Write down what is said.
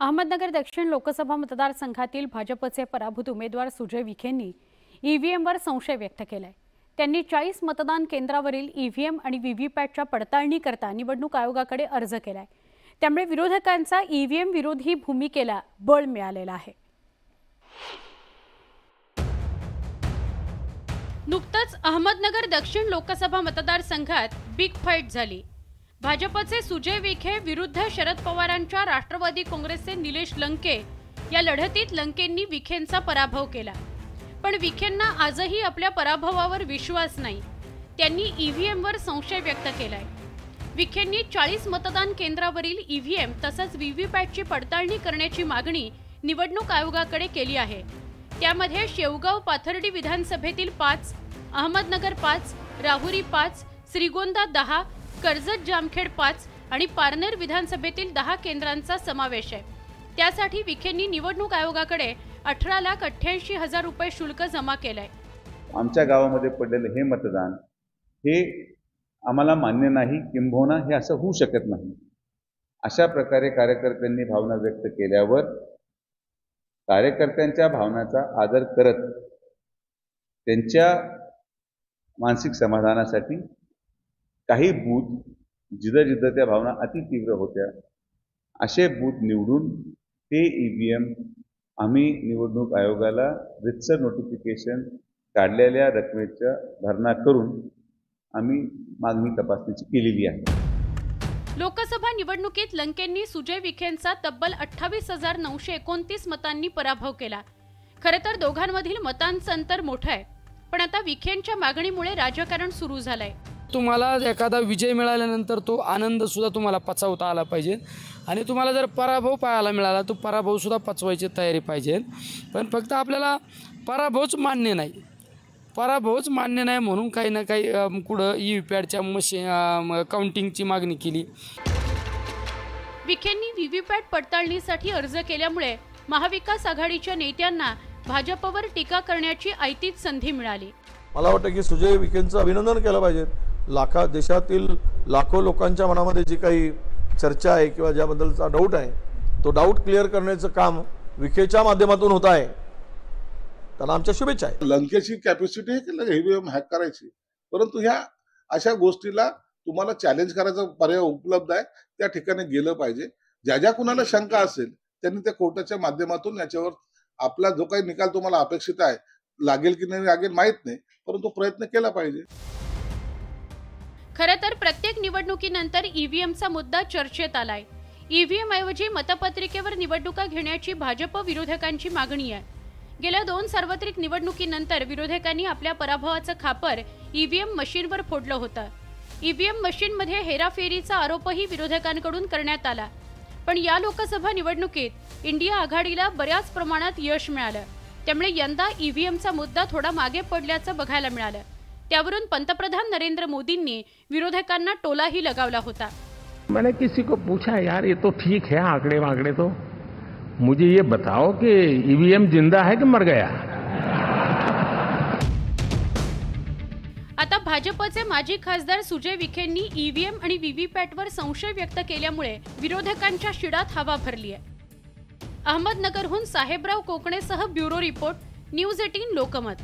अहमदनगर दक्षिण लोकसभा मतदारसंघातील भाजपचे पराभूत उमेदवार सुजय विखेंनी ईव्हीएमवर संशय व्यक्त केलाय। त्यांनी 40 मतदान केंद्रावरील ईव्हीएम आणि व्हीव्हीपॅटच्या पडताळणी करता निवडणूक आयोगाकडे अर्ज केलाय। त्यामुळे विरोधकांचा ईव्हीएम विरोधी भूमिकेला बळ मिळालेला आहे। नुकतंच अहमदनगर दक्षिण लोकसभा मतदारसंघात बिग फाईट झाली। भाजपचे सुजय विखे विरुद्ध शरद पवारांच्या राष्ट्रवादी काँग्रेसचे निलेश लंके या लढतीत लंकेंनी विखेंचा पराभव केला। पण विखेंना आजही आपल्या पराभवावर विश्वास नाही। त्यांनी ईव्हीएमवर संशय व्यक्त केलाय। विखेंनी 40 मतदान केंद्रावरील ईव्हीएम तसंच व्हीव्हीपॅटची पडताळणी करण्याची मागणी निवडणूक आयोगाकडे केली आहे। त्यामध्ये शेवगाव पाथर्डी विधानसभेतील 5, अहमदनगर 5, राहुरी 5, श्रीगोंदा 10, कर्जत जामखेड 5 आणि पारनेर विधानसभेतील 10 केंद्रांचा समावेश आहे। त्यासाठी विखेंनी निवडणूक आयोगाकडे 18,88,000 रुपये शुल्क जमा केलंय। आमच्या गावामध्ये पडलेले हे मतदान हे आम्हाला मान्य नाही, किंबहुना हे असं होऊ शकत नाही। अशा प्रकारे कार्यकर्त्यांनी भावना व्यक्त केल्यावर कार्यकर्त्यांच्या भावनांचा आदर करत त्यांच्या मानसिक समाधानासाठी काही बूथ जिथं त्या भावना अति तीव्र होत्या असे बूथ निवडून ते ईव्हीएम आम्ही निवडणूक आयोगाला रितसर नोटिफिकेशन काढलेल्या रकमेचा भरणा करून आम्ही मागणी तपासणीची केलेली आहे। लोकसभा निवडणुकीत लंकेंनी सुजय विखेंचा तब्बल 28,929 मतांनी पराभव केला। खरं तर दोघांमधील मतांचं अंतर मोठं आहे, पण आता विखेंच्या मागणीमुळे राजकारण सुरू झालंय। तुम्हाला एखादा विजय मिळाल्यानंतर तो आनंद सुद्धा तुम्हाला पचवता आला पाहिजे आणि तुम्हाला जर पराभव पाहायला मिळाला तो पराभव सुद्धा पचवायची तयारी पाहिजे। पण फक्त आपल्याला पराभवच मान्य नाही, पराभवच मान्य नाही म्हणून काही ना काही कुठं ईव्हीपॅटच्या मशीन काउंटिंगची मागणी केली। विखेंनी व्हीव्हीपॅट पडताळणीसाठी अर्ज केल्यामुळे महाविकास आघाडीच्या नेत्यांना भाजपवर टीका करण्याची ऐतीत संधी मिळाली। मला वाटतं की सुजय विखेंचं अभिनंदन केलं पाहिजे। देशातील लाखो लोकांच्या मनामध्ये जी काही चर्चा आहे किंवा ज्याबद्दलचा डाऊट आहे तो डाऊट क्लिअर करण्याचं काम विखेच्या माध्यमातून होत आहे। त्याला आमच्या शुभेच्छा आहे। लंकेची कॅपॅसिटी आहे की ईव्हीएम हॅक करायची, परंतु ह्या अशा गोष्टीला तुम्हाला चॅलेंज करायचा पर्याय उपलब्ध आहे, त्या ठिकाणी गेलं पाहिजे। ज्या कुणाला शंका असेल त्यांनी त्या कोर्टाच्या माध्यमातून याच्यावर आपला जो काही निकाल तुम्हाला अपेक्षित आहे लागेल की नाही लागेल माहित नाही, परंतु प्रयत्न केला पाहिजे। खरं तर प्रत्येक निवडणुकीनंतर ईव्हीएमचा मुद्दा चर्चेत आलाय। ईव्हीएम ऐवजी मतपत्रिकेवर निवडणुका घेण्याची भाजप विरोधकांची मागणी आहे। गेल्या 2 सार्वत्रिक निवडणुकीनंतर विरोधकांनी आपल्या पराभवाचं खापर ईव्हीएम मशीनवर फोडलं होतं। ईव्हीएम मशीनमध्ये हेराफेरीचा आरोपही विरोधकांकडून करण्यात आला। पण या लोकसभा निवडणुकीत इंडिया आघाडीला बऱ्याच प्रमाणात यश मिळालं। त्यामुळे यंदा ईव्हीएमचा मुद्दा थोडा मागे पडल्याचं बघायला मिळालं। त्यावरून पंतप्रधान नरेंद्र मोदींनी विरोधकांना टोलाही लगावला होता। मैंने किसी को पूछा, यार ये तो ठीक है आंकड़े वांकड़े, तो मुझे ये बताओ कि ईवीएम जिंदा है कि मर गया। आता भाजपचे माजी खासदार सुजय विखेंनी ईव्हीएम आणि व्हीव्हीपॅटवर संशय व्यक्त केल्यामुळे विरोधकांच्या शिडात हवा भरली आहे। अहमदनगरहून साहेबराव कोकणेसह ब्युरो रिपोर्ट, न्यूज 18 लोकमत।